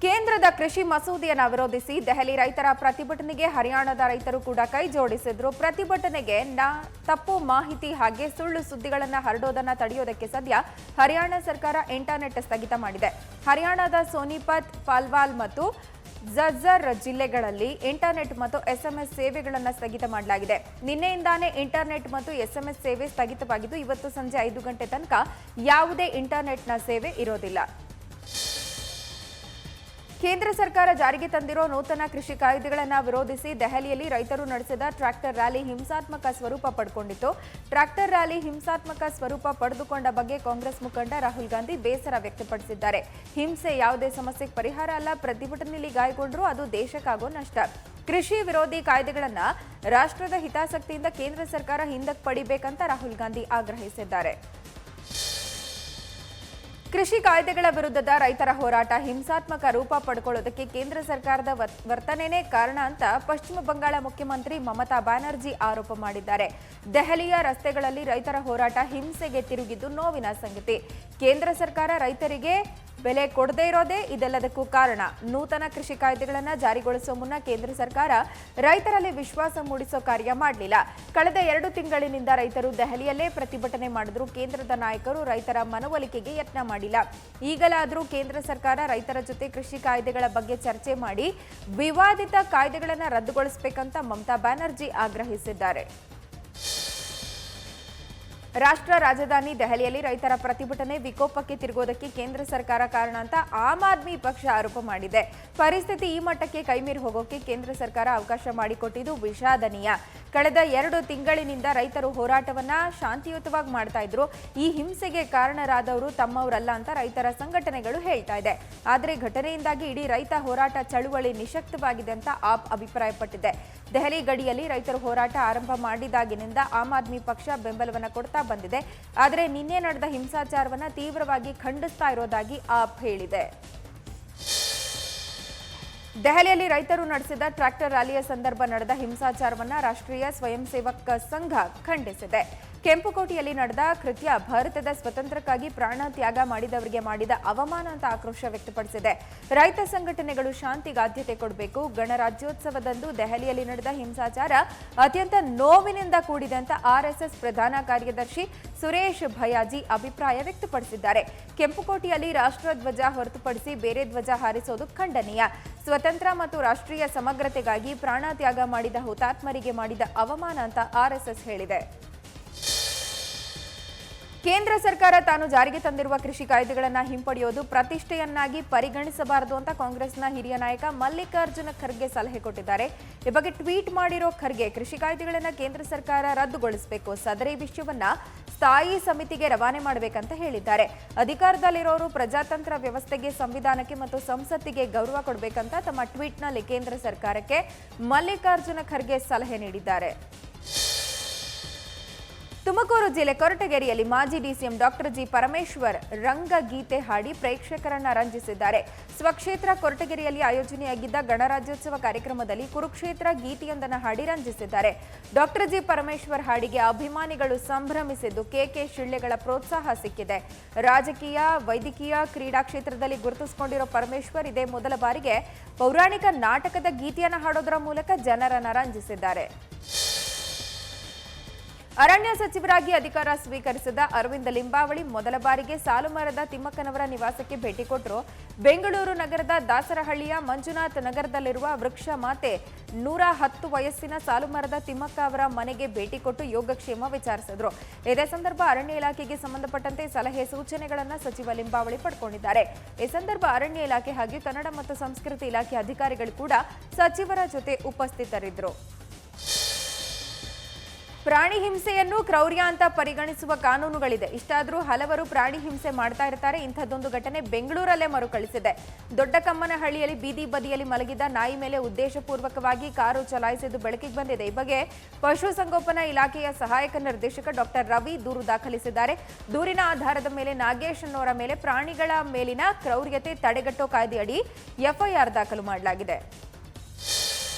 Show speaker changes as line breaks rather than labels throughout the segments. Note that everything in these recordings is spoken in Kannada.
ಕೇಂದ್ರದ ಕೃಷಿ ಮಸೂದೆಯನ್ನು ವಿರೋಧಿಸಿ ದೆಹಲಿ ರೈತರ ಪ್ರತಿಭಟನೆಗೆ ಹರಿಯಾಣದ ರೈತರು ಕೂಡ ಕೈ ಜೋಡಿಸಿದ್ರು. ಪ್ರತಿಭಟನೆಗೆ ತಪ್ಪು ಮಾಹಿತಿ ಹಾಗೆ ಸುಳ್ಳು ಸುದ್ದಿಗಳನ್ನು ಹರಡೋದನ್ನ ತಡೆಯೋದಕ್ಕೆ ಸದ್ಯ ಹರಿಯಾಣ ಸರ್ಕಾರ ಇಂಟರ್ನೆಟ್ ಸ್ಥಗಿತ ಮಾಡಿದೆ. ಹರಿಯಾಣದ ಸೋನಿಪತ್, ಪಲ್ವಾಲ್ ಮತ್ತು ಝಜ್ಜರ್ ಜಿಲ್ಲೆಗಳಲ್ಲಿ ಇಂಟರ್ನೆಟ್ ಮತ್ತು ಎಸ್ಎಂಎಸ್ ಸೇವೆಗಳನ್ನು ಸ್ಥಗಿತ ಮಾಡಲಾಗಿದೆ. ನಿನ್ನೆಯಿಂದಾನೇ ಇಂಟರ್ನೆಟ್ ಮತ್ತು ಎಸ್ಎಂಎಸ್ ಸೇವೆ ಸ್ಥಗಿತವಾಗಿದ್ದು ಇವತ್ತು ಸಂಜೆ 5 ಗಂಟೆ ತನಕ ಯಾವುದೇ ಇಂಟರ್ನೆಟ್ನ ಸೇವೆ ಇರೋದಿಲ್ಲ. ಕೇಂದ್ರ ಸರ್ಕಾರ ಜಾರಿಗೆ ತಂದಿರೋ ನೂತನ ಕೃಷಿ ಕಾಯ್ದೆಗಳನ್ನು ವಿರೋಧಿಸಿ ದೆಹಲಿಯಲ್ಲಿ ರೈತರು ನಡೆಸಿದ ಟ್ರ್ಯಾಕ್ಟರ್ ರ್ಯಾಲಿ ಹಿಂಸಾತ್ಮಕ ಸ್ವರೂಪ ಪಡೆದುಕೊಂಡಿತ್ತು. ಟ್ರ್ಯಾಕ್ಟರ್ ರ್ಯಾಲಿ ಹಿಂಸಾತ್ಮಕ ಸ್ವರೂಪ ಪಡೆದುಕೊಂಡ ಬಗ್ಗೆ ಕಾಂಗ್ರೆಸ್ ಮುಖಂಡ ರಾಹುಲ್ ಗಾಂಧಿ ಬೇಸರ ವ್ಯಕ್ತಪಡಿಸಿದ್ದಾರೆ. ಹಿಂಸೆ ಯಾವುದೇ ಸಮಸ್ಯೆಗೆ ಪರಿಹಾರ ಅಲ್ಲ, ಪ್ರತಿಭಟನೆಯಲ್ಲಿ ಗಾಯಗೊಂಡರೂ ಅದು ದೇಶಕ್ಕಾಗೋ ನಷ್ಟ. ಕೃಷಿ ವಿರೋಧಿ ಕಾಯ್ದೆಗಳನ್ನು ರಾಷ್ಟ್ರದ ಹಿತಾಸಕ್ತಿಯಿಂದ ಕೇಂದ್ರ ಸರ್ಕಾರ ಹಿಂದಕ್ಕೆ ಪಡಿಬೇಕಂತ ರಾಹುಲ್ ಗಾಂಧಿ ಆಗ್ರಹಿಸಿದ್ದಾರೆ. ಕೃಷಿ ಕಾಯ್ದೆಗಳ ವಿರುದ್ಧದ ರೈತರ ಹೋರಾಟ ಹಿಂಸಾತ್ಮಕ ರೂಪ ಪಡ್ಕೊಳ್ಳೋದಕ್ಕೆ ಕೇಂದ್ರ ಸರ್ಕಾರದ ವರ್ತನೆನೇ ಕಾರಣ ಅಂತ ಪಶ್ಚಿಮ ಬಂಗಾಳ ಮುಖ್ಯಮಂತ್ರಿ ಮಮತಾ ಬ್ಯಾನರ್ಜಿ ಆರೋಪ ಮಾಡಿದ್ದಾರೆ. ದೆಹಲಿಯ ರಸ್ತೆಗಳಲ್ಲಿ ರೈತರ ಹೋರಾಟ ಹಿಂಸೆಗೆ ತಿರುಗಿದ್ದು ನೋವಿನ ಸಂಗತಿ. ಕೇಂದ್ರ ಸರ್ಕಾರ ರೈತರಿಗೆ ಬೆಲೆ ಕೊಡದೇ ಇರೋದೇ ಇದೆಲ್ಲದಕ್ಕೂ ಕಾರಣ. ನೂತನ ಕೃಷಿ ಕಾಯ್ದೆಗಳನ್ನು ಜಾರಿಗೊಳಿಸುವ ಮುನ್ನ ಕೇಂದ್ರ ಸರ್ಕಾರ ರೈತರಲ್ಲಿ ವಿಶ್ವಾಸ ಮೂಡಿಸೋ ಕಾರ್ಯ ಮಾಡಲಿಲ್ಲ. ಕಳೆದ 2 ತಿಂಗಳಿನಿಂದ ರೈತರು ದೆಹಲಿಯಲ್ಲೇ ಪ್ರತಿಭಟನೆ ಮಾಡಿದ್ರು. ಕೇಂದ್ರದ ನಾಯಕರು ರೈತರ ಮನವೊಲಿಕೆಗೆ ಯತ್ನ ಮಾಡಿಲ್ಲ. ಈಗಲಾದರೂ ಕೇಂದ್ರ ಸರ್ಕಾರ ರೈತರ ಜೊತೆ ಕೃಷಿ ಕಾಯ್ದೆಗಳ ಬಗ್ಗೆ ಚರ್ಚೆ ಮಾಡಿ ವಿವಾದಿತ ಕಾಯ್ದೆಗಳನ್ನು ರದ್ದುಗೊಳಿಸಬೇಕಂತ ಮಮತಾ ಬ್ಯಾನರ್ಜಿ ಆಗ್ರಹಿಸಿದ್ದಾರೆ. ರಾಷ್ಟ್ರ ರಾಜಧಾನಿ ದೆಹಲಿಯಲ್ಲಿ ರೈತರ ಪ್ರತಿಭಟನೆ ವಿಕೋಪಕ್ಕೆ ತಿರುಗೋದಕ್ಕೆ ಕೇಂದ್ರ ಸರ್ಕಾರ ಕಾರಣ ಅಂತ ಆಮ್ ಆದ್ಮಿ ಪಕ್ಷ ಆರೋಪ ಮಾಡಿದೆ. ಪರಿಸ್ಥಿತಿ ಈ ಮಟ್ಟಕ್ಕೆ ಕೈಮೀರಿ ಹೋಗೋಕೆ ಕೇಂದ್ರ ಸರ್ಕಾರ ಅವಕಾಶ ಮಾಡಿಕೊಟ್ಟಿದ್ದು ವಿಷಾದನೀಯ. ಕಳೆದ 2 ತಿಂಗಳಿನಿಂದ ರೈತರು ಹೋರಾಟವನ್ನ ಶಾಂತಿಯುತವಾಗಿ ಮಾಡ್ತಾ ಇದ್ರು. ಈ ಹಿಂಸೆಗೆ ಕಾರಣರಾದವರು ತಮ್ಮವರಲ್ಲ ಅಂತ ರೈತರ ಸಂಘಟನೆಗಳು ಹೇಳ್ತಾ ಇದೆ. ಆದರೆ ಘಟನೆಯಿಂದಾಗಿ ಇಡೀ ರೈತ ಹೋರಾಟ ಚಳುವಳಿ ನಿಶಕ್ತವಾಗಿದೆ ಅಂತ ಆಪ್ ಅಭಿಪ್ರಾಯಪಟ್ಟಿದೆ. ದೆಹಲಿ ಗಡಿಯಲ್ಲಿ ರೈತರು ಹೋರಾಟ ಆರಂಭ ಮಾಡಿದಾಗಿನಿಂದ ಆಮ್ ಆದ್ಮಿ ಪಕ್ಷ ಬೆಂಬಲವನ್ನು ಕೊಡ್ತಾ ಬಂದಿದೆ. ಆದರೆ ನಿನ್ನೆ ನಡೆದ ಹಿಂಸಾಚಾರವನ್ನ ತೀವ್ರವಾಗಿ ಖಂಡಿಸ್ತಾ ಇರೋದಾಗಿ ಆಪ್ ಹೇಳಿದೆ. ದೆಹಲಿಯಲ್ಲಿ ರೈತರು ನಡೆಸಿದ ಟ್ರ್ಯಾಕ್ಟರ್ ರ್ಯಾಲಿಯ ಸಂದರ್ಭ ನಡೆದ ಹಿಂಸಾಚಾರವನ್ನ ರಾಷ್ಟ್ರೀಯ ಸ್ವಯಂ ಸೇವಕ ಸಂಘ ಖಂಡಿಸಿದೆ. ಕೆಂಪುಕೋಟೆಯಲ್ಲಿ ನಡೆದ ಕೃತ್ಯ ಭಾರತದ ಸ್ವಾತಂತ್ರ್ಯಕ್ಕಾಗಿ ಪ್ರಾಣ ತ್ಯಾಗ ಮಾಡಿದವರಿಗೆ ಮಾಡಿದ ಅವಮಾನ ಅಂತ ಆಕ್ರೋಶ ವ್ಯಕ್ತಪಡಿಸಿದೆ. ರೈತ ಸಂಘಟನೆಗಳು ಶಾಂತಿಗೆ ಆದ್ಯತೆ ಕೊಡಬೇಕು. ಗಣರಾಜ್ಯೋತ್ಸವದಂದು ದೆಹಲಿಯಲ್ಲಿ ನಡೆದ ಹಿಂಸಾಚಾರ ಅತ್ಯಂತ ನೋವಿನಿಂದ ಕೂಡಿದೆ ಅಂತ ಆರ್ಎಸ್ಎಸ್ ಪ್ರಧಾನ ಕಾರ್ಯದರ್ಶಿ ಸುರೇಶ್ ಭಯಾಜಿ ಅಭಿಪ್ರಾಯ ವ್ಯಕ್ತಪಡಿಸಿದ್ದಾರೆ. ಕೆಂಪುಕೋಟೆಯಲ್ಲಿ ರಾಷ್ಟ್ರಧ್ವಜ ಹೊರತುಪಡಿಸಿ ಬೇರೆ ಧ್ವಜ ಹಾರಿಸೋದು ಖಂಡನೀಯ. ಸ್ವತಂತ್ರ ಮತ್ತು ರಾಷ್ಟ್ರೀಯ ಸಮಗ್ರತೆಗಾಗಿ ಪ್ರಾಣ ತ್ಯಾಗ ಮಾಡಿದ ಹುತಾತ್ಮರಿಗೆ ಮಾಡಿದ ಅವಮಾನ ಅಂತ ಆರ್ಎಸ್ಎಸ್ ಹೇಳಿದೆ. ಕೇಂದ್ರ ಸರ್ಕಾರ ತಾನು ಜಾರಿಗೆ ತಂದಿರುವ ಕೃಷಿ ಕಾಯ್ದೆಗಳನ್ನು ಹಿಂಪಡೆಯೋದು ಪ್ರತಿಷ್ಠೆಯನ್ನಾಗಿ ಪರಿಗಣಿಸಬಾರದು ಅಂತ ಕಾಂಗ್ರೆಸ್ನ ಹಿರಿಯ ನಾಯಕ ಮಲ್ಲಿಕಾರ್ಜುನ ಖರ್ಗೆ ಸಲಹೆ ಕೊಟ್ಟಿದ್ದಾರೆ. ಈ ಬಗ್ಗೆ ಟ್ವೀಟ್ ಮಾಡಿರೋ ಖರ್ಗೆ ಕೃಷಿ ಕಾಯ್ದೆಗಳನ್ನು ಕೇಂದ್ರ ಸರ್ಕಾರ ರದ್ದುಗೊಳಿಸಬೇಕು, ಸದರಿ ವಿಷಯವನ್ನ ಸ್ಥಾಯಿ ಸಮಿತಿಗೆ ರವಾನೆ ಮಾಡಬೇಕಂತ ಹೇಳಿದ್ದಾರೆ. ಅಧಿಕಾರದಲ್ಲಿರೋರು ಪ್ರಜಾತಂತ್ರ ವ್ಯವಸ್ಥೆಗೆ, ಸಂವಿಧಾನಕ್ಕೆ ಮತ್ತು ಸಂಸತ್ತಿಗೆ ಗೌರವ ಕೊಡಬೇಕಂತ ತಮ್ಮ ಟ್ವೀಟ್ನಲ್ಲಿ ಕೇಂದ್ರ ಸರ್ಕಾರಕ್ಕೆ ಮಲ್ಲಿಕಾರ್ಜುನ ಖರ್ಗೆ ಸಲಹೆ ನೀಡಿದ್ದಾರೆ. ತುಮಕೂರು ಜಿಲ್ಲೆ ಕೊರಟಗೆರೆಯಲ್ಲಿ ಮಾಜಿ ಡಿಸಿಎಂ ಡಾಕ್ಟರ್ ಜಿ ಪರಮೇಶ್ವರ್ ರಂಗಗೀತೆ ಹಾಡಿ ಪ್ರೇಕ್ಷಕರನ್ನ ರಂಜಿಸಿದ್ದಾರೆ. ಸ್ವಕ್ಷೇತ್ರ ಕೊರಟಗೆರೆಯಲ್ಲಿ ಆಯೋಜನೆಯಾಗಿದ್ದ ಗಣರಾಜ್ಯೋತ್ಸವ ಕಾರ್ಯಕ್ರಮದಲ್ಲಿ ಕುರುಕ್ಷೇತ್ರ ಗೀತೆಯೊಂದನ್ನು ಹಾಡಿ ರಂಜಿಸಿದ್ದಾರೆ. ಡಾಕ್ಟರ್ ಜಿ ಪರಮೇಶ್ವರ್ ಹಾಡಿಗೆ ಅಭಿಮಾನಿಗಳು ಸಂಭ್ರಮಿಸಿದ್ದು ಕೆಕೆ ಶಿಳ್ಳೆಗಳ ಪ್ರೋತ್ಸಾಹ ಸಿಕ್ಕಿದೆ. ರಾಜಕೀಯ, ವೈದ್ಯಕೀಯ, ಕ್ರೀಡಾ ಕ್ಷೇತ್ರದಲ್ಲಿ ಗುರುತಿಸಿಕೊಂಡಿರೋ ಪರಮೇಶ್ವರ್ ಇದೇ ಮೊದಲ ಬಾರಿಗೆ ಪೌರಾಣಿಕ ನಾಟಕದ ಗೀತೆಯನ್ನು ಹಾಡೋದರ ಮೂಲಕ ಜನರನ್ನ ರಂಜಿಸಿದ್ದಾರೆ. ಅರಣ್ಯ ಸಚಿವರಾಗಿ ಅಧಿಕಾರ ಸ್ವೀಕರಿಸಿದ ಅರವಿಂದ ಲಿಂಬಾವಳಿ ಮೊದಲ ಬಾರಿಗೆ ಸಾಲುಮರದ ತಿಮ್ಮಕ್ಕನವರ ನಿವಾಸಕ್ಕೆ ಭೇಟಿ ಕೊಟ್ಟರು. ಬೆಂಗಳೂರು ನಗರದ ದಾಸರಹಳ್ಳಿಯ ಮಂಜುನಾಥ್ ನಗರದಲ್ಲಿರುವ ವೃಕ್ಷ ಮಾತೆ 110 ವಯಸ್ಸಿನ ಸಾಲುಮರದ ತಿಮ್ಮಕ್ಕ ಅವರ ಮನೆಗೆ ಭೇಟಿ ಕೊಟ್ಟು ಯೋಗಕ್ಷೇಮ ವಿಚಾರಿಸಿದ್ರು. ಇದೇ ಸಂದರ್ಭ ಅರಣ್ಯ ಇಲಾಖೆಗೆ ಸಂಬಂಧಪಟ್ಟಂತೆ ಸಲಹೆ ಸೂಚನೆಗಳನ್ನು ಸಚಿವ ಲಿಂಬಾವಳಿ ಪಡ್ಕೊಂಡಿದ್ದಾರೆ. ಈ ಸಂದರ್ಭ ಅರಣ್ಯ ಇಲಾಖೆ ಹಾಗೂ ಕನ್ನಡ ಮತ್ತು ಸಂಸ್ಕೃತಿ ಇಲಾಖೆ ಅಧಿಕಾರಿಗಳು ಕೂಡ ಸಚಿವರ ಜೊತೆ ಉಪಸ್ಥಿತರಿದ್ದರು. ಪ್ರಾಣಿ ಹಿಂಸೆಯನ್ನು ಕ್ರೌರ್ಯ ಅಂತ ಪರಿಗಣಿಸುವ ಕಾನೂನುಗಳಿದೆ. ಇಷ್ಟಾದರೂ ಹಲವರು ಪ್ರಾಣಿ ಹಿಂಸೆ ಮಾಡ್ತಾ ಇರ್ತಾರೆ. ಇಂಥದ್ದೊಂದು ಘಟನೆ ಬೆಂಗಳೂರಲ್ಲೇ ಮರುಕಳಿಸಿದೆ. ದೊಡ್ಡಕಮ್ಮನಹಳ್ಳಿಯಲ್ಲಿ ಬೀದಿ ಬದಿಯಲ್ಲಿ ಮಲಗಿದ್ದ ನಾಯಿ ಮೇಲೆ ಉದ್ದೇಶಪೂರ್ವಕವಾಗಿ ಕಾರು ಚಲಾಯಿಸಿದ್ದು ಬೆಳಕಿಗೆ ಬಂದಿದೆ. ಈ ಬಗ್ಗೆ ಪಶುಸಂಗೋಪನಾ ಇಲಾಖೆಯ ಸಹಾಯಕ ನಿರ್ದೇಶಕ ಡಾಕ್ಟರ್ ರವಿ ದೂರು ದಾಖಲಿಸಿದ್ದಾರೆ. ದೂರಿನ ಆಧಾರದ ಮೇಲೆ ನಾಗೇಶ್ ಅನ್ನೋರ ಮೇಲೆ ಪ್ರಾಣಿಗಳ ಮೇಲಿನ ಕ್ರೌರ್ಯತೆ ತಡೆಗಟ್ಟೋ ಕಾಯ್ದೆಯಡಿ ಎಫ್ಐಆರ್ ದಾಖಲು ಮಾಡಲಾಗಿದೆ.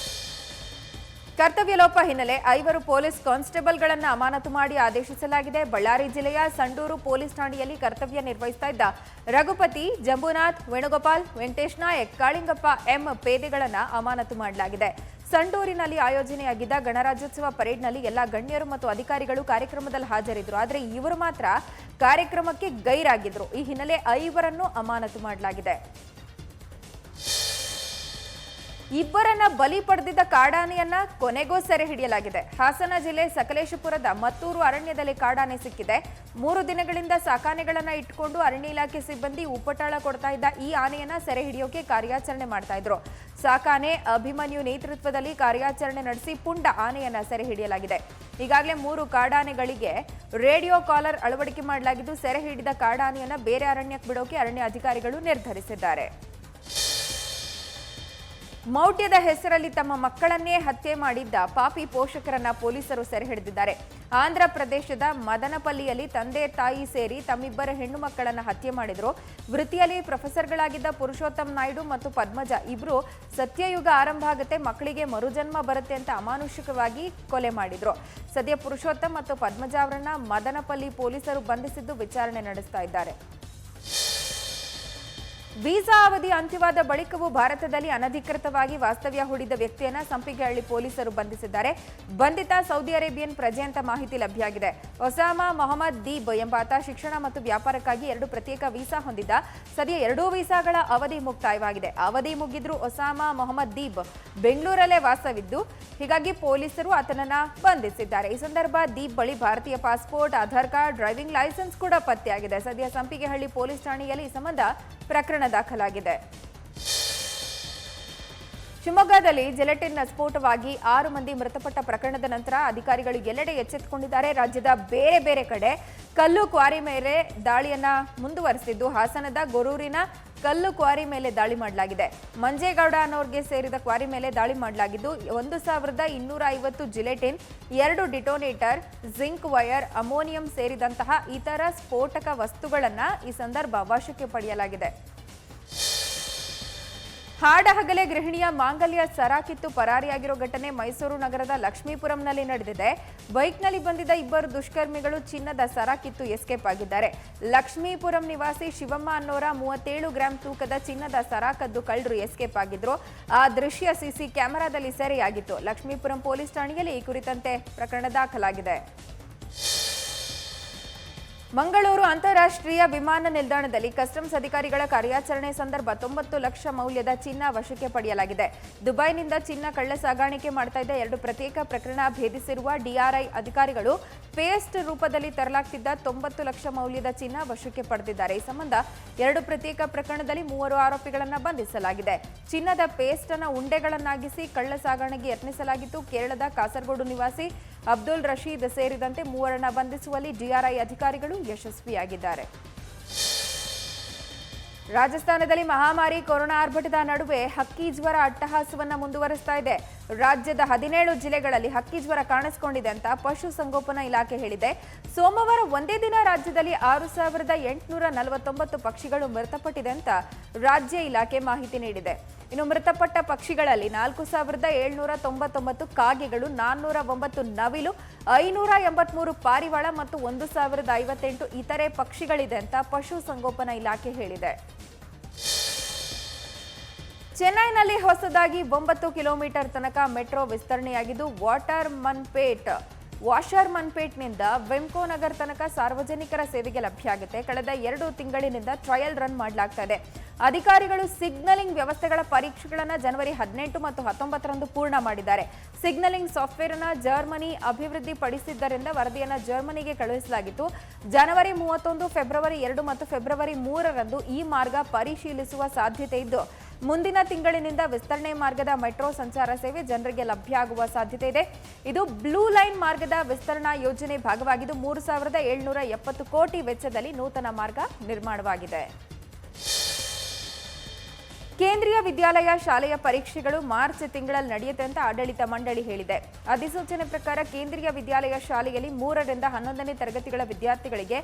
ಕರ್ತವ್ಯ ಲೋಪ ಹಿನ್ನೆಲೆ 5 ಪೊಲೀಸ್ ಕಾನ್ಸ್ಟೇಬಲ್ಗಳನ್ನು ಅಮಾನತು ಮಾಡಿ ಆದೇಶಿಸಲಾಗಿದೆ. ಬಳ್ಳಾರಿ ಜಿಲ್ಲೆಯ ಸಂಡೂರು ಪೊಲೀಸ್ ಠಾಣೆಯಲ್ಲಿ ಕರ್ತವ್ಯ ನಿರ್ವಹಿಸ್ತಾ ಇದ್ದ ರಘುಪತಿ, ಜಂಬುನಾಥ್, ವೇಣುಗೋಪಾಲ್, ವೆಂಕಟೇಶ್ ನಾಯಕ್, ಕಾಳಿಂಗಪ್ಪ ಎಂ ಪೇದೆಗಳನ್ನು ಅಮಾನತು ಮಾಡಲಾಗಿದೆ. ಸಂಡೂರಿನಲ್ಲಿ ಆಯೋಜನೆಯಾಗಿದ್ದ ಗಣರಾಜ್ಯೋತ್ಸವ ಪರೇಡ್ನಲ್ಲಿ ಎಲ್ಲ ಗಣ್ಯರು ಮತ್ತು ಅಧಿಕಾರಿಗಳು ಕಾರ್ಯಕ್ರಮದಲ್ಲಿ ಹಾಜರಿದ್ದರು. ಆದರೆ ಇವರು ಮಾತ್ರ ಕಾರ್ಯಕ್ರಮಕ್ಕೆ ಗೈರಾಗಿದ್ರು. ಈ ಹಿನ್ನೆಲೆ 5ರನ್ನು ಅಮಾನತು ಮಾಡಲಾಗಿದೆ. ಇಬ್ಬರನ್ನ ಬಲಿ ಪಡೆದಿದ್ದ ಕಾಡಾನೆಯನ್ನ ಕೊನೆಗೂ ಸೆರೆ ಹಿಡಿಯಲಾಗಿದೆ. ಹಾಸನ ಜಿಲ್ಲೆ ಸಕಲೇಶಪುರದ ಮತ್ತೂರು ಅರಣ್ಯದಲ್ಲಿ ಕಾಡಾನೆ ಸಿಕ್ಕಿದೆ. 3 ದಿನಗಳಿಂದ ಸಾಕಾನೆಗಳನ್ನ ಇಟ್ಕೊಂಡು ಅರಣ್ಯ ಇಲಾಖೆ ಸಿಬ್ಬಂದಿ ಉಪಟಾಳ ಕೊಡ್ತಾ ಇದ್ದ ಈ ಆನೆಯನ್ನ ಸೆರೆ ಹಿಡಿಯೋಕೆ ಕಾರ್ಯಾಚರಣೆ ಮಾಡ್ತಾ ಇದ್ರು. ಸಾಕಾನೆ ಅಭಿಮನ್ಯು ನೇತೃತ್ವದಲ್ಲಿ ಕಾರ್ಯಾಚರಣೆ ನಡೆಸಿ ಪುಂಡ ಆನೆಯನ್ನ ಸೆರೆ ಹಿಡಿಯಲಾಗಿದೆ. ಈಗಾಗಲೇ 3 ಕಾಡಾನೆಗಳಿಗೆ ರೇಡಿಯೋ ಕಾಲರ್ ಅಳವಡಿಕೆ ಮಾಡಲಾಗಿದ್ದು, ಸೆರೆ ಹಿಡಿದ ಕಾಡಾನೆಯನ್ನ ಬೇರೆ ಅರಣ್ಯಕ್ಕೆ ಬಿಡೋಕೆ ಅರಣ್ಯ ಅಧಿಕಾರಿಗಳು ನಿರ್ಧರಿಸಿದ್ದಾರೆ. ಮೌಢ್ಯದ ಹೆಸರಲ್ಲಿ ತಮ್ಮ ಮಕ್ಕಳನ್ನೇ ಹತ್ಯೆ ಮಾಡಿದ್ದ ಪಾಪಿ ಪೋಷಕರನ್ನ ಪೊಲೀಸರು ಸೆರೆ ಹಿಡಿದಿದ್ದಾರೆ. ಆಂಧ್ರ ಪ್ರದೇಶದ ಮದನಪಲ್ಲಿಯಲ್ಲಿ ತಂದೆ ತಾಯಿ ಸೇರಿ ತಮ್ಮಿಬ್ಬರ ಹೆಣ್ಣು ಮಕ್ಕಳನ್ನ ಹತ್ಯೆ ಮಾಡಿದ್ರು. ವೃತ್ತಿಯಲ್ಲಿ ಪ್ರೊಫೆಸರ್ಗಳಾಗಿದ್ದ ಪುರುಷೋತ್ತಮ್ ನಾಯ್ಡು ಮತ್ತು ಪದ್ಮಜ ಇಬ್ರು ಸತ್ಯಯುಗ ಆರಂಭ ಆಗುತ್ತೆ, ಮಕ್ಕಳಿಗೆ ಮರುಜನ್ಮ ಬರುತ್ತೆ ಅಂತ ಅಮಾನುಷಿಕವಾಗಿ ಕೊಲೆ ಮಾಡಿದ್ರು. ಸದ್ಯ ಪುರುಷೋತ್ತಮ್ ಮತ್ತು ಪದ್ಮಜ ಅವರನ್ನ ಮದನಪಲ್ಲಿ ಪೊಲೀಸರು ಬಂಧಿಸಿದ್ದು ವಿಚಾರಣೆ ನಡೆಸ್ತಾ ಇದ್ದಾರೆ. ವೀಸಾ ಅವಧಿ ಅಂತ್ಯವಾದ ಬಳಿಕವೂ ಭಾರತದಲ್ಲಿ ಅನಧಿಕೃತವಾಗಿ ವಾಸ್ತವ್ಯ ಹೂಡಿದ ವ್ಯಕ್ತಿಯನ್ನ ಸಂಪಿಗೆಹಳ್ಳಿ ಪೊಲೀಸರು ಬಂಧಿಸಿದ್ದಾರೆ. ಬಂಧಿತ ಸೌದಿ ಅರೇಬಿಯನ್ ಪ್ರಜೆ ಅಂತ ಮಾಹಿತಿ ಲಭ್ಯವಾಗಿದೆ. ಒಸಾಮಾ ಮೊಹಮ್ಮದ್ ದೀಬ್ ಎಂಬಾತ ಶಿಕ್ಷಣ ಮತ್ತು ವ್ಯಾಪಾರಕ್ಕಾಗಿ 2 ಪ್ರತ್ಯೇಕ ವೀಸಾ ಹೊಂದಿದ್ದ. ಸದ್ಯ 2 ವೀಸಾಗಳ ಅವಧಿ ಮುಕ್ತಾಯವಾಗಿದೆ. ಅವಧಿ ಮುಗಿದ್ರೂ ಒಸಾಮಾ ಮೊಹಮ್ಮದ್ ದೀಬ್ ಬೆಂಗಳೂರಲ್ಲೇ ವಾಸವಿದ್ದು, ಹೀಗಾಗಿ ಪೊಲೀಸರು ಆತನನ್ನ ಬಂಧಿಸಿದ್ದಾರೆ. ಈ ಸಂದರ್ಭ ದೀಬ್ ಬಳಿ ಭಾರತೀಯ passport, Aadhaar card, driving licence ಕೂಡ ಪತ್ತೆಯಾಗಿದೆ. ಸದ್ಯ ಸಂಪಿಗೆಹಳ್ಳಿ ಪೊಲೀಸ್ ಠಾಣೆಯಲ್ಲಿ ಈ ಸಂಬಂಧ ಪ್ರಕರಣ ದಾಖಲಾಗಿದೆ. ಶಿವಮೊಗ್ಗದಲ್ಲಿ ಜೆಲೆಟಿನ್ ಸ್ಫೋಟವಾಗಿ 6 ಮಂದಿ ಮೃತಪಟ್ಟ ಪ್ರಕರಣದ ನಂತರ ಅಧಿಕಾರಿಗಳು ಎಲ್ಲೆಡೆ ಎಚ್ಚೆತ್ತುಕೊಂಡಿದ್ದಾರೆ. ರಾಜ್ಯದ ಬೇರೆ ಬೇರೆ ಕಡೆ ಕಲ್ಲು ಕ್ವಾರಿ ಮೇಲೆ ದಾಳಿಯನ್ನ ಮುಂದುವರೆಸಿದ್ದು, ಹಾಸನದ ಗೊರೂರಿನ ಕಲ್ಲು ಕ್ವಾರಿ ಮೇಲೆ ದಾಳಿ ಮಾಡಲಾಗಿದೆ. ಮಂಜೇಗೌಡ ಅನ್ನೋರ್ಗೆ ಸೇರಿದ ಕ್ವಾರಿ ಮೇಲೆ ದಾಳಿ ಮಾಡಲಾಗಿದ್ದು, 1250 gelatin, 2 detonator, zinc wire, ammonium ಸೇರಿದಂತಹ ಇತರ ಸ್ಫೋಟಕ ವಸ್ತುಗಳನ್ನ ಈ ಸಂದರ್ಭ ವಶಕ್ಕೆ ಪಡೆಯಲಾಗಿದೆ. ಹಾಡಹಗಲೇ ಗೃಹಿಣಿಯ ಮಾಂಗಲ್ಯ ಸರ ಕಿತ್ತು ಪರಾರಿಯಾಗಿರೋ ಘಟನೆ ಮೈಸೂರು ನಗರದ ಲಕ್ಷ್ಮೀಪುರಂನಲ್ಲಿ ನಡೆದಿದೆ. ಬೈಕ್ನಲ್ಲಿ ಬಂದಿದ್ದ 2 ದುಷ್ಕರ್ಮಿಗಳು ಚಿನ್ನದ ಸರ ಕಿತ್ತು ಎಸ್ಕೇಪ್ ಆಗಿದ್ದಾರೆ. ಲಕ್ಷ್ಮೀಪುರಂ ನಿವಾಸಿ ಶಿವಮ್ಮ ಅನ್ನೋರ 37 ಗ್ರಾಂ ತೂಕದ ಚಿನ್ನದ ಸರ ಕದ್ದು ಕಳ್ಳರು ಎಸ್ಕೇಪ್ ಆಗಿದ್ರು. ಆ ದೃಶ್ಯ ಸಿಸಿ ಕ್ಯಾಮೆರಾದಲ್ಲಿ ಸೆರೆಯಾಗಿತ್ತು. ಲಕ್ಷ್ಮೀಪುರಂ ಪೊಲೀಸ್ ಠಾಣೆಯಲ್ಲಿ ಈ ಕುರಿತಂತೆ ಪ್ರಕರಣ ದಾಖಲಾಗಿದೆ. ಮಂಗಳೂರು ಅಂತಾರಾಷ್ಟ್ರೀಯ ವಿಮಾನ ನಿಲ್ದಾಣದಲ್ಲಿ ಕಸ್ಟಮ್ಸ್ ಅಧಿಕಾರಿಗಳ ಕಾರ್ಯಾಚರಣೆ ಸಂದರ್ಭ 90 ಲಕ್ಷ ಮೌಲ್ಯದ ಚಿನ್ನ ವಶಕ್ಕೆ ಪಡೆಯಲಾಗಿದೆ. ದುಬೈನಿಂದ ಚಿನ್ನ ಕಳ್ಳ ಸಾಗಾಣಿಕೆ ಮಾಡ್ತಾ ಇದ್ದ 2 ಪ್ರತ್ಯೇಕ ಪ್ರಕರಣ ಭೇದಿಸಿರುವ ಡಿಆರ್ಐ ಅಧಿಕಾರಿಗಳು ಪೇಸ್ಟ್ ರೂಪದಲ್ಲಿ ತರಲಾಗ್ತಿದ್ದ 90 ಲಕ್ಷ ಮೌಲ್ಯದ ಚಿನ್ನ ವಶಕ್ಕೆ ಪಡೆದಿದ್ದಾರೆ. ಈ ಸಂಬಂಧ 2 ಪ್ರತ್ಯೇಕ ಪ್ರಕರಣದಲ್ಲಿ 3 ಆರೋಪಿಗಳನ್ನು ಬಂಧಿಸಲಾಗಿದೆ. ಚಿನ್ನದ ಪೇಸ್ಟ್ ಅನ್ನು ಉಂಡೆಗಳನ್ನಾಗಿಸಿ ಕಳ್ಳ ಸಾಗಾಣೆಗೆ ಯತ್ನಿಸಲಾಗಿತ್ತು. ಕೇರಳದ ಕಾಸರಗೋಡು ನಿವಾಸಿ ಅಬ್ದುಲ್ ರಶೀದ್ ಸೇರಿದಂತೆ 3ರನ್ನ ಬಂಧಿಸುವಲ್ಲಿ ಡಿಆರ್ಐ ಅಧಿಕಾರಿಗಳು ಯಶಸ್ವಿಯಾಗಿದ್ದಾರೆ. ರಾಜಸ್ಥಾನದಲ್ಲಿ ಮಹಾಮಾರಿ ಕೊರೋನಾ ಆರ್ಭಟದ ನಡುವೆ ಹಕ್ಕಿ ಜ್ವರ ಅಟ್ಟಹಾಸವನ್ನ ಮುಂದುವರಿಸ್ತಾ ಇದೆ. ರಾಜ್ಯದ 17 ಜಿಲ್ಲೆಗಳಲ್ಲಿ ಹಕ್ಕಿ ಜ್ವರ ಕಾಣಿಸಿಕೊಂಡಿದೆ ಅಂತ ಪಶು ಸಂಗೋಪನಾ ಇಲಾಖೆ ಹೇಳಿದೆ. ಸೋಮವಾರ ಒಂದೇ ದಿನ ರಾಜ್ಯದಲ್ಲಿ 6849 ಪಕ್ಷಿಗಳು ಮೃತಪಟ್ಟಿದೆ ಅಂತ ರಾಜ್ಯ ಇಲಾಖೆ ಮಾಹಿತಿ ನೀಡಿದೆ. ಇನ್ನು ಮೃತಪಟ್ಟ ಪಕ್ಷಿಗಳಲ್ಲಿ 4799 ಕಾಗೆಗಳು, 409 ನವಿಲು, 583 ಪಾರಿವಾಳ ಮತ್ತು 1058 ಇತರೆ ಪಕ್ಷಿಗಳಿದೆ ಅಂತ ಪಶು ಸಂಗೋಪನಾ ಇಲಾಖೆ ಹೇಳಿದೆ. ಚೆನ್ನೈನಲ್ಲಿ ಹೊಸದಾಗಿ 9 ಕಿಲೋಮೀಟರ್ ತನಕ ಮೆಟ್ರೋ ವಿಸ್ತರಣೆಯಾಗಿದ್ದು, ವಾಷರ್ಮನ್ಪೇಟ್ನಿಂದ ವೆಂಕೋ ನಗರ್ ತನಕ ಸಾರ್ವಜನಿಕರ ಸೇವೆಗೆ ಲಭ್ಯ ಆಗುತ್ತೆ. ಕಳೆದ 2 ತಿಂಗಳಿನಿಂದ ಟ್ರಯಲ್ ರನ್ ಮಾಡಲಾಗ್ತಾ ಇದೆ. ಅಧಿಕಾರಿಗಳು ಸಿಗ್ನಲಿಂಗ್ ವ್ಯವಸ್ಥೆಗಳ ಪರೀಕ್ಷೆಗಳನ್ನು ಜನವರಿ 18 ಮತ್ತು 19ರಂದು ಪೂರ್ಣ ಮಾಡಿದ್ದಾರೆ. ಸಿಗ್ನಲಿಂಗ್ ಸಾಫ್ಟ್ವೇರ್ ಅನ್ನು ಜರ್ಮನಿ ಅಭಿವೃದ್ಧಿ ಪಡಿಸಿದ್ದರಿಂದ ವರದಿಯನ್ನು ಜರ್ಮನಿಗೆ ಕಳುಹಿಸಲಾಗಿತ್ತು. ಜನವರಿ 31, ಫೆಬ್ರವರಿ 2 ಮತ್ತು ಫೆಬ್ರವರಿ 3ರಂದು ಈ ಮಾರ್ಗ ಪರಿಶೀಲಿಸುವ ಸಾಧ್ಯತೆ ಇದ್ದು, ಮುಂದಿನ ತಿಂಗಳಿನಿಂದ ವಿಸ್ತರಣೆ ಮಾರ್ಗದ ಮೆಟ್ರೋ ಸಂಚಾರ ಸೇವೆ ಜನರಿಗೆ ಲಭ್ಯ ಆಗುವ ಸಾಧ್ಯತೆ ಇದೆ. ಇದು ಬ್ಲೂ ಲೈನ್ ಮಾರ್ಗದ ವಿಸ್ತರಣಾ ಯೋಜನೆ ಭಾಗವಾಗಿದ್ದು 3770 ಕೋಟಿ ವೆಚ್ಚದಲ್ಲಿ ನೂತನ ಮಾರ್ಗ ನಿರ್ಮಾಣವಾಗಿದೆ. ಕೇಂದ್ರೀಯ ವಿದ್ಯಾಲಯ ಶಾಲೆಯ ಪರೀಕ್ಷೆಗಳು ಮಾರ್ಚ್ ತಿಂಗಳಲ್ಲಿ ನಡೆಯುತ್ತೆ ಅಂತ ಆಡಳಿತ ಮಂಡಳಿ ಹೇಳಿದೆ. ಅಧಿಸೂಚನೆ ಪ್ರಕಾರ ಕೇಂದ್ರೀಯ ವಿದ್ಯಾಲಯ ಶಾಲೆಯಲ್ಲಿ 3 ರಿಂದ 11ನೇ ತರಗತಿಗಳ ವಿದ್ಯಾರ್ಥಿಗಳಿಗೆ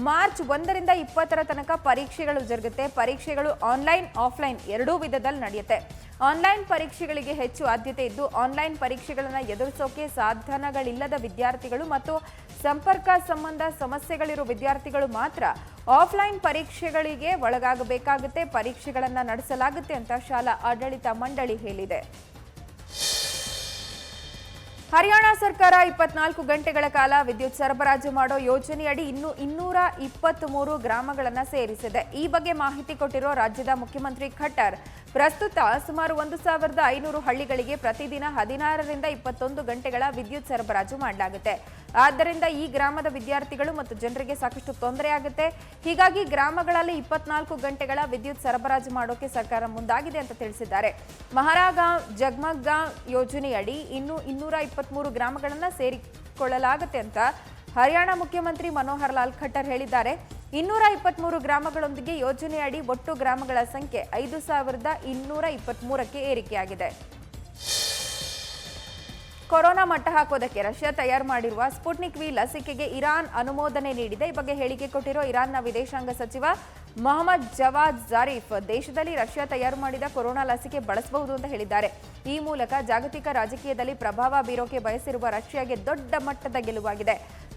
ಮಾರ್ಚ್ 1 ರಿಂದ 20ರ ತನಕ ಪರೀಕ್ಷೆಗಳು ಜರುಗುತ್ತೆ. ಪರೀಕ್ಷೆಗಳು ಆನ್ಲೈನ್, ಆಫ್ಲೈನ್ ಎರಡೂ ವಿಧದಲ್ಲಿ ನಡೆಯುತ್ತೆ. ಆನ್ಲೈನ್ ಪರೀಕ್ಷೆಗಳಿಗೆ ಹೆಚ್ಚು ಆದ್ಯತೆ ಇದ್ದು ಆನ್ಲೈನ್ ಪರೀಕ್ಷೆಗಳನ್ನು ಎದುರಿಸೋಕೆ ಸಾಧನಗಳಿಲ್ಲದ ವಿದ್ಯಾರ್ಥಿಗಳು ಮತ್ತು ಸಂಪರ್ಕ ಸಂಬಂಧ ಸಮಸ್ಯೆಗಳಿರುವ ವಿದ್ಯಾರ್ಥಿಗಳು ಮಾತ್ರ ಆಫ್ಲೈನ್ ಪರೀಕ್ಷೆಗಳಿಗೆ ಒಳಗಾಗಬೇಕಾಗುತ್ತೆ, ಪರೀಕ್ಷೆಗಳನ್ನು ನಡೆಸಲಾಗುತ್ತೆ ಅಂತ ಶಾಲಾ ಆಡಳಿತ ಮಂಡಳಿ ಹೇಳಿದೆ. ಹರಿಯಾಣ ಸರ್ಕಾರ 24 ಗಂಟೆಗಳ ಕಾಲ ವಿದ್ಯುತ್ ಸರಬರಾಜು ಮಾಡೋ ಯೋಜನೆಯಡಿ ಇನ್ನು 223 ಗ್ರಾಮಗಳನ್ನು ಸೇರಿಸಿದೆ. ಈ ಬಗ್ಗೆ ಮಾಹಿತಿ ಕೊಟ್ಟಿರೋ ರಾಜ್ಯದ ಮುಖ್ಯಮಂತ್ರಿ ಖಟ್ಟರ್, ಪ್ರಸ್ತುತ ಸುಮಾರು 1500 ಹಳ್ಳಿಗಳಿಗೆ ಪ್ರತಿದಿನ 16 ರಿಂದ 21 ಗಂಟೆಗಳ ವಿದ್ಯುತ್ ಸರಬರಾಜು ಮಾಡಲಾಗುತ್ತೆ. ಆದ್ದರಿಂದ ಈ ಗ್ರಾಮದ ವಿದ್ಯಾರ್ಥಿಗಳು ಮತ್ತು ಜನರಿಗೆ ಸಾಕಷ್ಟು ತೊಂದರೆ ಆಗುತ್ತೆ. ಹೀಗಾಗಿ ಗ್ರಾಮಗಳಲ್ಲಿ 24 ಗಂಟೆಗಳ ವಿದ್ಯುತ್ ಸರಬರಾಜು ಮಾಡೋಕೆ ಸರ್ಕಾರ ಮುಂದಾಗಿದೆ ಅಂತ ತಿಳಿಸಿದ್ದಾರೆ. ಮಹಾರಾಗಾಂವ್ ಜಗಮಗಾಂವ್ ಯೋಜನೆಯಡಿ ಇನ್ನು 223 ಗ್ರಾಮಗಳನ್ನು ಸೇರಿಕೊಳ್ಳಲಾಗುತ್ತೆ ಅಂತ ಹರಿಯಾಣ ಮುಖ್ಯಮಂತ್ರಿ ಮನೋಹರ್ ಲಾಲ್ ಖಟ್ಟರ್ ಹೇಳಿದ್ದಾರೆ. 223 ಗ್ರಾಮಗಳೊಂದಿಗೆ ಯೋಜನೆಯಡಿ ಒಟ್ಟು ಗ್ರಾಮಗಳ ಸಂಖ್ಯೆ 5223ಕ್ಕೆ ಏರಿಕೆಯಾಗಿದೆ. ಕೊರೋನಾ ಮಟ್ಟ ಹಾಕೋದಕ್ಕೆ ರಷ್ಯಾ ತಯಾರು ಮಾಡಿರುವ ಸ್ಪುಟ್ನಿಕ್ ವಿ ಲಸಿಕೆಗೆ ಇರಾನ್ ಅನುಮೋದನೆ ನೀಡಿದೆ. ಈ ಬಗ್ಗೆ ಹೇಳಿಕೆ ಕೊಟ್ಟಿರೋ ಇರಾನ್ನ ವಿದೇಶಾಂಗ ಸಚಿವ ಮೊಹಮ್ಮದ್ ಜವಾದ್ ಝಾರಿಫ್, ದೇಶದಲ್ಲಿ ರಷ್ಯಾ ತಯಾರು ಮಾಡಿದ ಕೊರೋನಾ ಲಸಿಕೆ ಬಳಸಬಹುದು ಅಂತ ಹೇಳಿದ್ದಾರೆ. ಈ ಮೂಲಕ ಜಾಗತಿಕ ರಾಜಕೀಯದಲ್ಲಿ ಪ್ರಭಾವ ಬೀರೋಕೆ ಬಯಸಿರುವ ರಷ್ಯಾಗೆ ದೊಡ್ಡ ಮಟ್ಟದ ಗೆಲುವಾಗಿದೆ.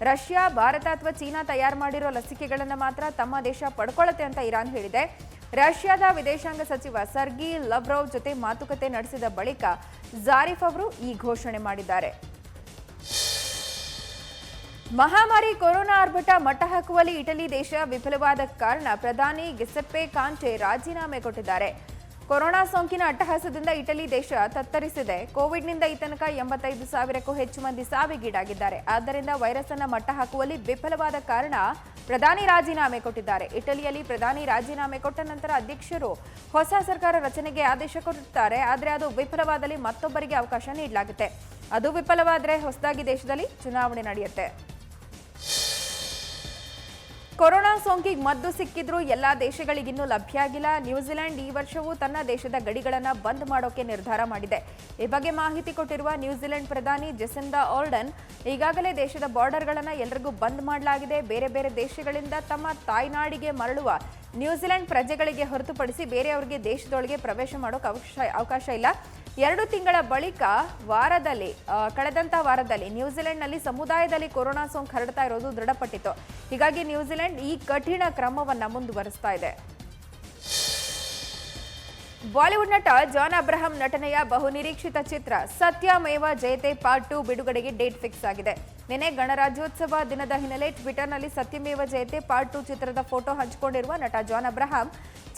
ರಷ್ಯಾ, ಭಾರತ ಅಥವಾ ಚೀನಾ ತಯಾರು ಮಾಡಿರೋ ಲಸಿಕೆಗಳನ್ನು ಮಾತ್ರ ತಮ್ಮ ದೇಶ ಪಡ್ಕೊಳ್ಳುತ್ತೆ ಅಂತ ಇರಾನ್ ಹೇಳಿದೆ. ರಷ್ಯಾದ ವಿದೇಶಾಂಗ ಸಚಿವ ಸರ್ಗಿ ಲವ್ರೋವ್ ಜೊತೆ ಮಾತುಕತೆ ನಡೆಸಿದ ಬಳಿಕ ಝಾರಿಫ್ ಅವರು ಈ ಘೋಷಣೆ ಮಾಡಿದ್ದಾರೆ. ಮಹಾಮಾರಿ ಕೊರೋನಾ ಆರ್ಭಟ ಮಟ್ಟ ಹಾಕುವಲ್ಲಿ ಇಟಲಿ ದೇಶ ವಿಫಲವಾದ ಕಾರಣ ಪ್ರಧಾನಿ ಗಿಸೆಪ್ಪೆ ಕಾಂಟೆ ರಾಜೀನಾಮೆ ಕೊಟ್ಟಿದ್ದಾರೆ. ಕೊರೋನಾ ಸೋಂಕಿನ ಅಟ್ಟಹಾಸದಿಂದ ಇಟಲಿ ದೇಶ ತತ್ತರಿಸಿದೆ. ಕೋವಿಡ್ನಿಂದ ಈ ತನಕ 85,000ಕ್ಕೂ ಹೆಚ್ಚು ಮಂದಿ ಸಾವಿಗೀಡಾಗಿದ್ದಾರೆ. ಆದ್ದರಿಂದ ವೈರಸ್ ಅನ್ನು ಮಟ್ಟ ಹಾಕುವಲ್ಲಿ ವಿಫಲವಾದ ಕಾರಣ ಪ್ರಧಾನಿ ರಾಜೀನಾಮೆ ಕೊಟ್ಟಿದ್ದಾರೆ. ಇಟಲಿಯಲ್ಲಿ ಪ್ರಧಾನಿ ರಾಜೀನಾಮೆ ಕೊಟ್ಟ ನಂತರ ಅಧ್ಯಕ್ಷರು ಹೊಸ ಸರ್ಕಾರ ರಚನೆಗೆ ಆದೇಶ ಕೊಡುತ್ತಾರೆ. ಆದರೆ ಅದು ವಿಫಲವಾದಲ್ಲಿ ಮತ್ತೊಬ್ಬರಿಗೆ ಅವಕಾಶ ನೀಡಲಾಗುತ್ತೆ. ಅದು ವಿಫಲವಾದರೆ ಹೊಸದಾಗಿ ದೇಶದಲ್ಲಿ ಚುನಾವಣೆ ನಡೆಯುತ್ತೆ. ಕೊರೋನಾ ಸೋಂಕಿಗೆ ಮದ್ದು ಸಿಕ್ಕಿದ್ರೂ ಎಲ್ಲಾ ದೇಶಗಳಿಗಿನ್ನೂ ಲಭ್ಯ ಆಗಿಲ್ಲ. ನ್ಯೂಜಿಲೆಂಡ್ ಈ ವರ್ಷವೂ ತನ್ನ ದೇಶದ ಗಡಿಗಳನ್ನು ಬಂದ್ ಮಾಡೋಕೆ ನಿರ್ಧಾರ ಮಾಡಿದೆ. ಈ ಬಗ್ಗೆ ಮಾಹಿತಿ ಕೊಟ್ಟಿರುವ ನ್ಯೂಜಿಲೆಂಡ್ ಪ್ರಧಾನಿ ಜೆಸಿಂಡಾ ಆರ್ಡನ್, ಈಗಾಗಲೇ ದೇಶದ ಬಾರ್ಡರ್ಗಳನ್ನು ಎಲ್ಲರಿಗೂ ಬಂದ್ ಮಾಡಲಾಗಿದೆ. ಬೇರೆ ಬೇರೆ ದೇಶಗಳಿಂದ ತಮ್ಮ ತಾಯ್ನಾಡಿಗೆ ಮರಳುವ ನ್ಯೂಜಿಲೆಂಡ್ ಪ್ರಜೆಗಳಿಗೆ ಹೊರತುಪಡಿಸಿ ಬೇರೆಯವರಿಗೆ ದೇಶದೊಳಗೆ ಪ್ರವೇಶ ಮಾಡೋಕೆ ಅವಕಾಶ ಇಲ್ಲ. 2 ತಿಂಗಳ ಬಳಿಕ ಕಳೆದಂತ ವಾರದಲ್ಲಿ ನ್ಯೂಜಿಲೆಂಡ್ನಲ್ಲಿ ಸಮುದಾಯದಲ್ಲಿ ಕೊರೋನಾ ಸೋಂಕು ಹರಡ್ತಾ ಇರೋದು ದೃಢಪಟ್ಟಿತ್ತು. ಹೀಗಾಗಿ ನ್ಯೂಜಿಲೆಂಡ್ ಈ ಕಠಿಣ ಕ್ರಮವನ್ನ ಮುಂದುವರಿಸ್ತಾ ಇದೆ. ಬಾಲಿವುಡ್ ನಟ ಜಾನ್ ಅಬ್ರಹಂ ನಟನೆಯ ಬಹುನಿರೀಕ್ಷಿತ ಚಿತ್ರ ಸತ್ಯಮೇವ ಜಯತೆ ಪಾರ್ಟ್ 2 ಬಿಡುಗಡೆಗೆ ಡೇಟ್ ಫಿಕ್ಸ್ ಆಗಿದೆ. ನಿನ್ನೆ ಗಣರಾಜ್ಯೋತ್ಸವ ದಿನದ ಹಿನ್ನೆಲೆ ಟ್ವಿಟರ್ನಲ್ಲಿ ಸತ್ಯಮೇವ ಜಯತೆ ಪಾರ್ಟ್ 2 ಚಿತ್ರದ ಫೋಟೋ ಹಂಚಿಕೊಂಡಿರುವ ನಟ ಜಾನ್ ಅಬ್ರಹಂ,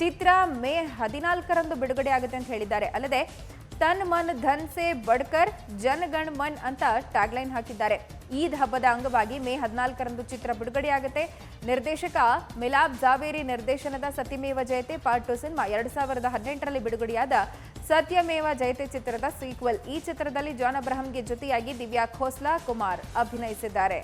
ಚಿತ್ರ ಮೇ 14ರಂದು ಬಿಡುಗಡೆ ಆಗುತ್ತೆ ಅಂತ ಹೇಳಿದ್ದಾರೆ. ಅಲ್ಲದೆ ತನ್ ಮನ್ ಧನ್ ಸೆ ಬಡ್ಕರ್ ಜನ್ ಗಣ್ ಮನ್ ಅಂತ ಟ್ಯಾಗ್ಲೈನ್ ಹಾಕಿದ್ದಾರೆ. ಈದ್ ಹಬ್ಬದ ಅಂಗವಾಗಿ ಮೇ 14ರಂದು ಚಿತ್ರ ಬಿಡುಗಡೆಯಾಗುತ್ತೆ. ನಿರ್ದೇಶಕ ಮಿಲಾಬ್ ಜಾವೇರಿ ನಿರ್ದೇಶನದ ಸತ್ಯಮೇವ ಜಯತೆ ಪಾರ್ಟ್ 2 ಸಿನಿಮಾ 2018ರಲ್ಲಿ ಬಿಡುಗಡೆಯಾದ ಸತ್ಯಮೇವ ಜಯತೆ ಚಿತ್ರದ ಸೀಕ್ವೆಲ್. ಈ ಚಿತ್ರದಲ್ಲಿ ಜಾನ್ ಅಬ್ರಹಂಗೆ ಜೊತೆಯಾಗಿ ದಿವ್ಯಾ ಖೋಸ್ಲಾ, ಕುಮಾರ್ ಅಭಿನಯಿಸಿದ್ದಾರೆ.